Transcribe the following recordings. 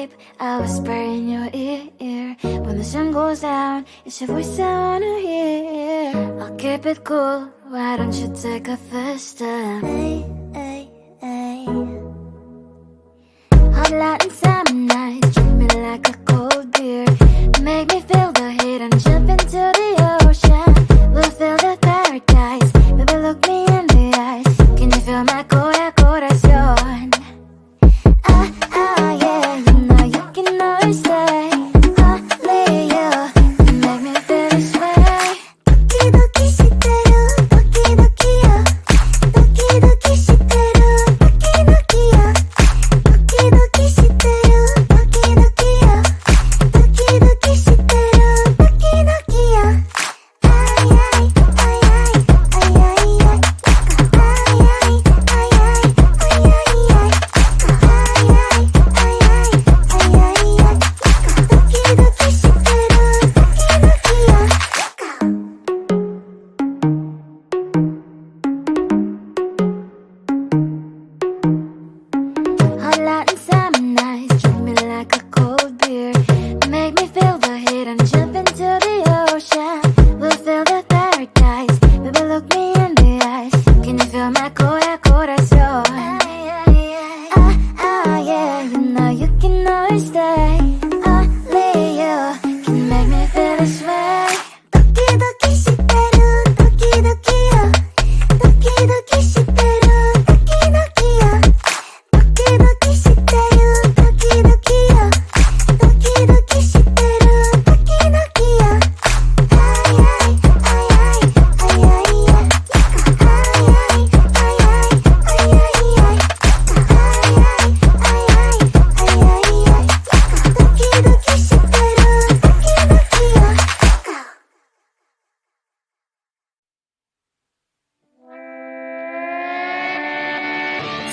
babe, I'll whisper in your ear. When the sun goes down, it's your voice I wanna hear. I'll keep it cool, why don't you take a first step? Hey, hey, hey. Hot light and summer nights, treat me like a cold beer. Make me feel the heat and jump into the ocean. We'll feel the paradise, baby look me in the eyes. Can you feel my corazón? Yeah, you know you can always stay. Only you can make me feel this way. 도끼도끼 시대로 도끼도끼야. 도끼도끼 시대로 도끼도끼야. 도끼도끼 시대로 도끼도끼야. 도끼도끼 시대로 도끼도끼야.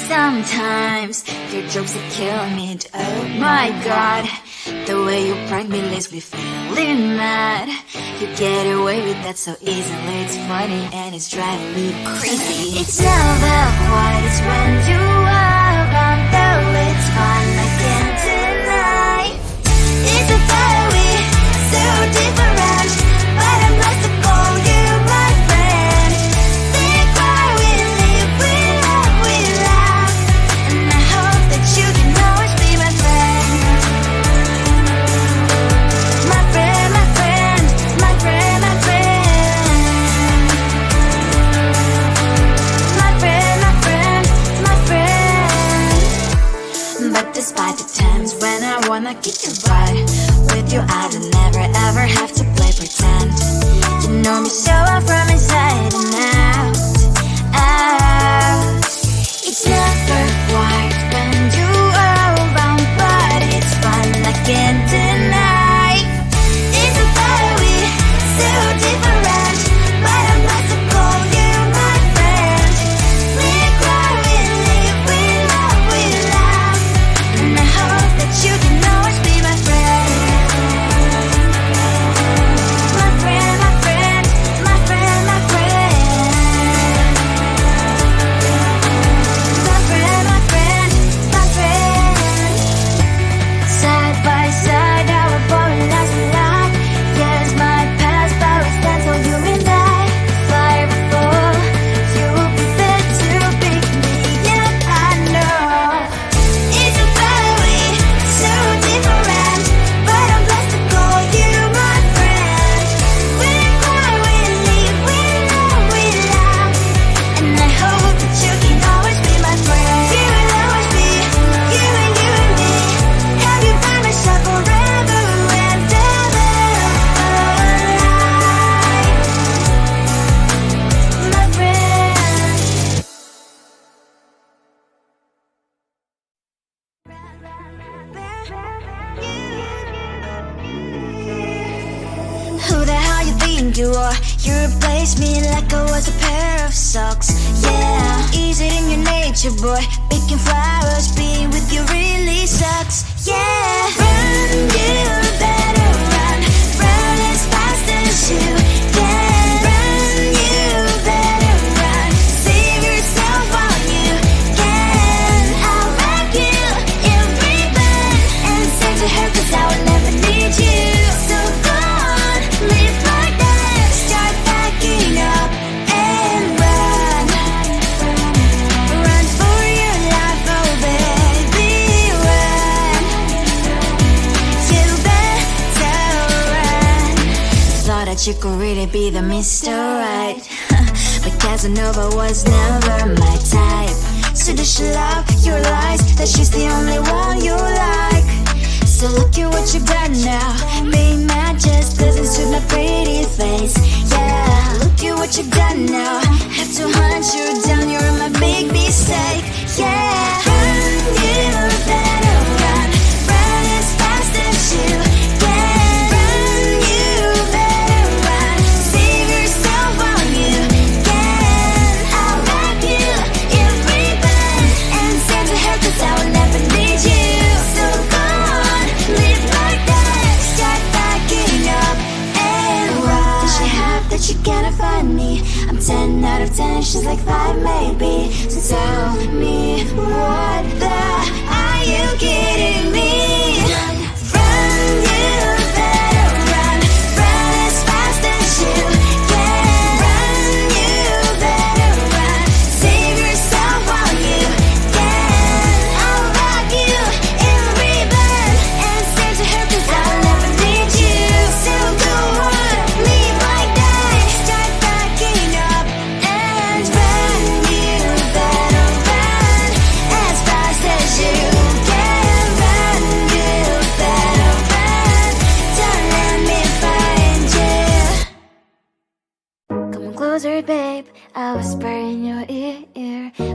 Sometimes your jokes are killing me. Oh my god, the way you prank me leaves me feeling mad. You get away with that so easily. It's funny and it's driving me crazy. It's never quite as when you are around, though it's fun, I can't deny. It's a very so different, but I must have called you my friend. Think why we live, we love, we laugh, and I hope that you can always be my friend. My friend, my friend, my friend, my friend. My friend, my friend, my friend. But despite the times when I wanna kick your butt, with you I don't never ever have to play pretend. You know me so well from inside and out, out. It's never quite when you are around, but it's fun, I can't deny. It's a very so different, but I must have called you my friend. We cry, we live, we love, we laugh, and I hope that you can always be my friend. My friend, my friend, my friend, my friend. My friend, my friend, my friend. Side by side, our body lies a lot. Yes, my past, but we stand so you and I. Fire before you will be there to pick me up, I know. It's a very so different, but I'm blessed to call you my friend. We cry, we live, we love, we laugh, and I hope that you can always be my friend. You will always be you and me. Have you by my side forever and ever. My friend. Who the hell you think you are? You replaced me like I was a pair of socks. Yeah, is it in your nature, boy? Picking flowers, being with you really sucks. Yeah, run, you better run. Run as fast as you can. Run, you better run. Save yourself while you can. I'll wrap you in ribbon and say be the Mr. Right. But Casanova was never my type. So does she love your lies, that she's the only one you like? So look at what you've done now. Being mad just doesn't suit my pretty face. Yeah, look at what you've done now. Have to hunt you down, you're my big mistake. Yeah, run, you better run. Run as fast as you can. Run, you better run. Save yourself while you can. I'll wrap you in ribbon and send to her, 'cause I will never need you. So go on, live like that. Start backing up and run. Does she have that you cannot find me? I'm 10 out of 10, she's like 5 maybe. So tell me, what the are you kidding me? Run, you better run. Run as fast as you can. Run, you better run. Save yourself while you can. I'll wrap you in ribbon and send to her, 'cause I'll never need you. So go on, live like that. Start backing up and run. You better run as fast as you can. Run, you better run. Don't let me find you. Come on closer, babe, I'll whisper in your ear.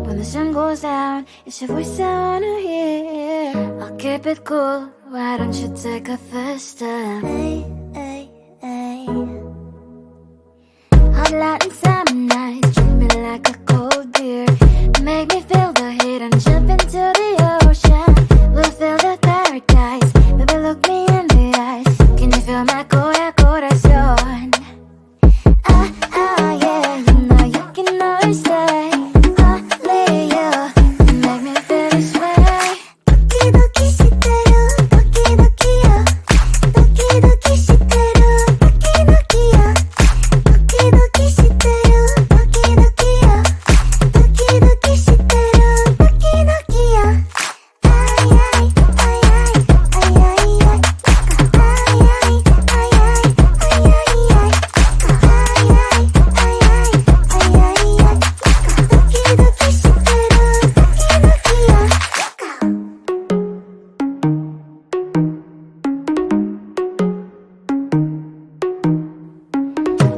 When the sun goes down, it's your voice I wanna hear. I'll keep it cool, why don't you take a first step? Hey, hey, hey. Hot light and summer nights, treat me like a cold beer. Make me feel the heat and jump into the ocean. We'll feel the paradise, baby look me in the eyes. Can you feel my corazón? Ah, ah, yeah, you know you can always stay. Only you can make me feel this way. Doki doki shiteru, doki doki yo. Doki doki shiteru, doki doki yo. Doki doki shiteru, doki doki yo. Doki doki shiteru, doki doki yo. Ay ay ay ay ay ay ay. Ay ay ay ay ay ay ay. Ay ay ay ay ay ay ay. Doki doki shiteru, doki doki yo.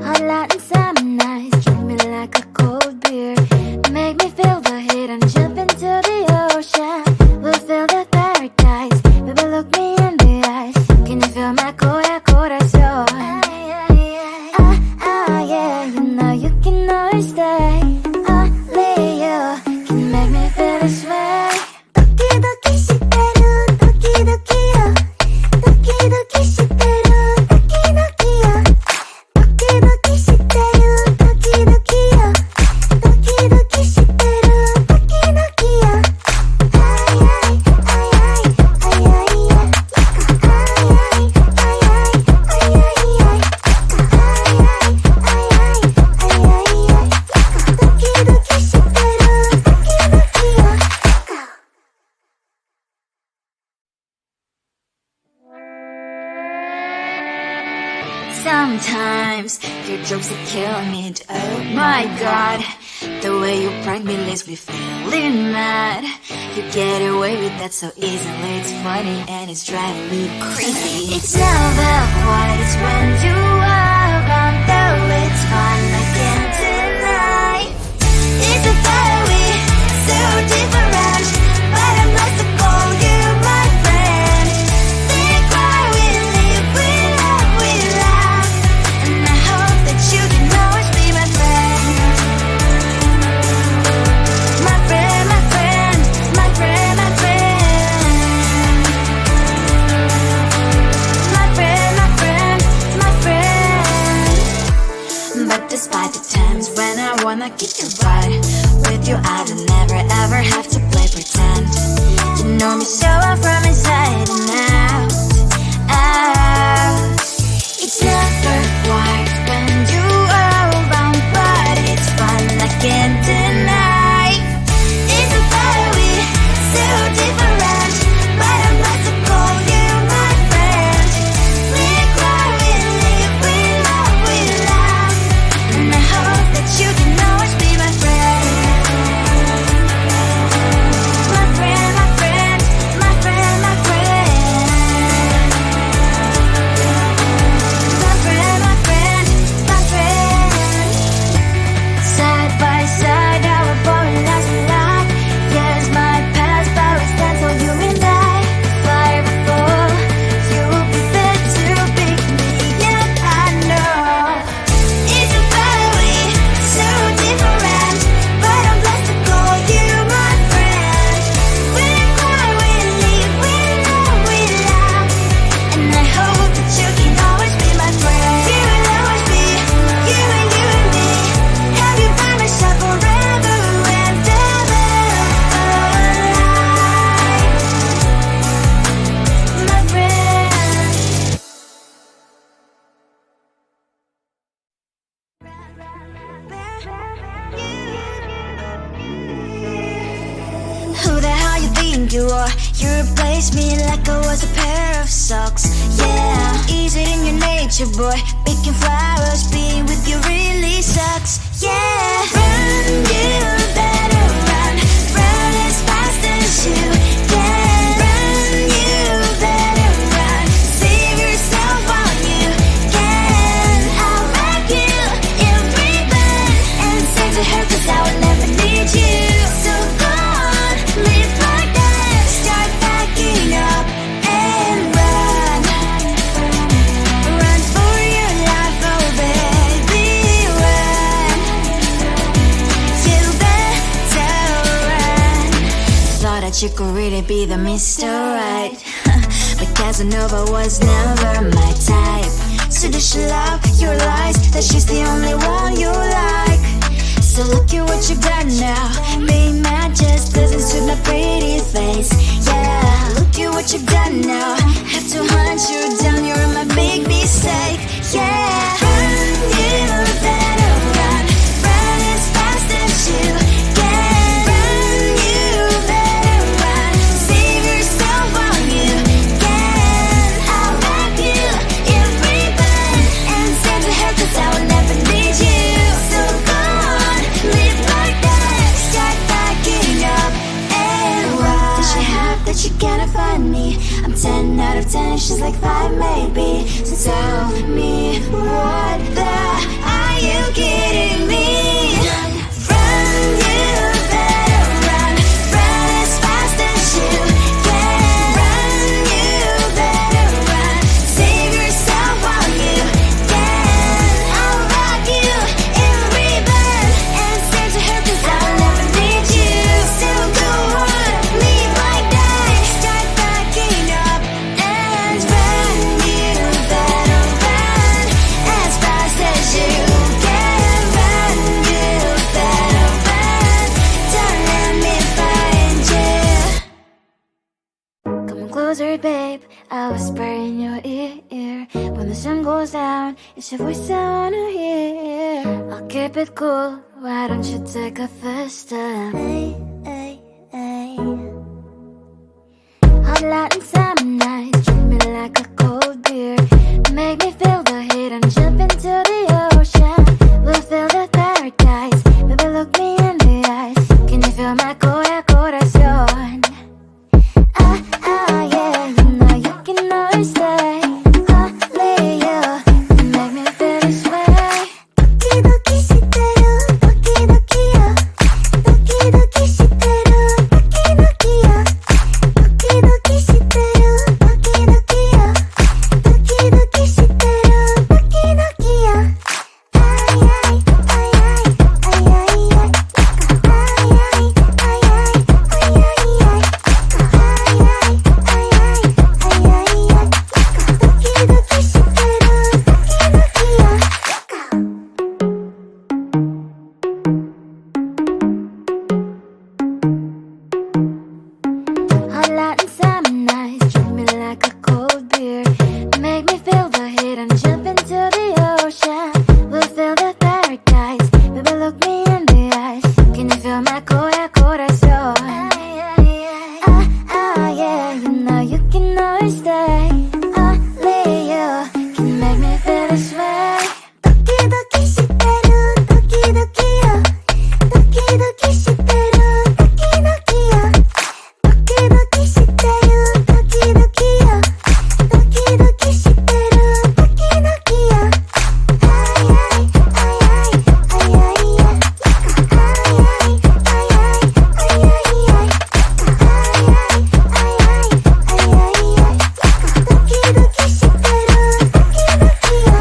Hot light and summer nights, treat me like a cold beer. Make me feel the heat and jump into the ocean. We'll feel the paradise, baby look me in the eyes. Can you feel my corazón? Ah, ah, yeah, you know you can always stay. Only you can make me feel this way. Doki doki shiteru, doki doki yo. Doki doki shiteru, doki doki yo. Doki doki shiteru, doki doki yo. Doki doki shiteru, doki doki yo. Ay ay ay ay ay ay ay. Ay ay ay ay ay ay ay. Ay ay ay ay ay ay ay. Doki doki shiteru, doki doki yo. Sometimes your jokes are killing me. Oh my god, the way you prank me leaves me feeling mad. You get away with that so easily. It's funny and it's driving me crazy. It's never quiet, it's when you are around. Though it's fun, I can't deny. It's a very so different, but I must call you my friend. Think why we live, we love, we laugh, and I hope that you can always be my friend. My friend, my friend, my friend, my friend. My friend, my friend, my friend. But despite the times when I wanna kick your butt, with you I don't never ever have to play pretend. You know me so well from inside and out, out. It's never quiet when you are around, but it's fun, I can't deny. It's a very so different, but I must call you my friend. We cry, we live, we love, we laugh, you are. You replaced me like I was a pair of socks. Yeah, is it in your nature, boy? Picking flowers, being with you really sucks. Yeah, run, you better run. Run as fast as you can. Run, you better run. Save yourself while you can. I'll wrap you in ribbon and send to her 'cause I will never need you. So go on, live like that. Start backing up and run. Run for your life, oh baby, run. You better run. Thought that you could really be the Mr. Right, but Casanova was never my type. So does she love your lies, that she's the only one you like? So look at what you've done now. Being mad just doesn't suit my pretty face. Yeah, look at what you've done now. Have to hunt you down, you're my big mistake. Yeah, run, you better run. Run as fast as you can. Run, you better run. Save yourself while you can. I'll wrap you in ribbon and send to her 'cause I will never need you. So go on, live like that. Start backing up and run. Does she have that you cannot find me? I'm 10 out of 10, she's like 5 maybe. So tell me, what the are you kidding me? Run, you better run. Run as fast as you can. Run, you better run. Save yourself while you can. I'll wrap you in ribbon and send to her 'cause I will never need you. So go on, live like that. Start backing up and run. You better run as fast as you can. Run, you better run. Don't let me find you. Come on closer, babe, I'll whisper in your ear. When the sun goes down, it's your voice I wanna hear. I'll keep it cool, why don't you take a first step? Hey, hey, hey. Hot light and summer night, treat me like a cold beer. Make me feel the heat and jump into the ocean. We'll feel the paradise, baby look me in the eyes. Can you feel my corazón? Yeah, you know you can always stay. Only you can make me feel this way. Doki doki shiteru, doki doki yo. Doki doki shiteru, doki doki yo. Doki doki shiteru, doki doki yo. Doki doki shiteru, doki doki yo. Ay ay ay ay ay ay ay. Ay ay ay ay ay ay ay. Ay ay ay ay ay ay ay. Doki doki shiteru, doki doki yo. Hot light and summer nights, treat me like a cold beer. Make me feel the heat and jump into the ocean. We'll feel the paradise, baby look me in the eyes. Can you feel my corazón? Yeah, you know you can always stay. Only you can make me feel this way. Doki doki shiteru, doki doki yo. Doki doki shiteru, doki doki yo. Doki doki shiteru, doki doki yo. Doki doki shiteru, doki doki yo. Ay ay ay ay ay ay ay. Ay ay ay ay ay ay ay. Ay ay ay ay ay ay ay. Doki doki shiteru, doki doki yo.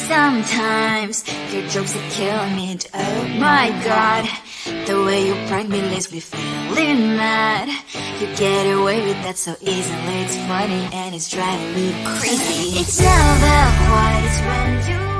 Sometimes your jokes that kill me. Oh my god, the way you prank me leaves me feeling mad. You get away with that so easily. It's funny and it's driving me crazy. It's never quiet, it's when you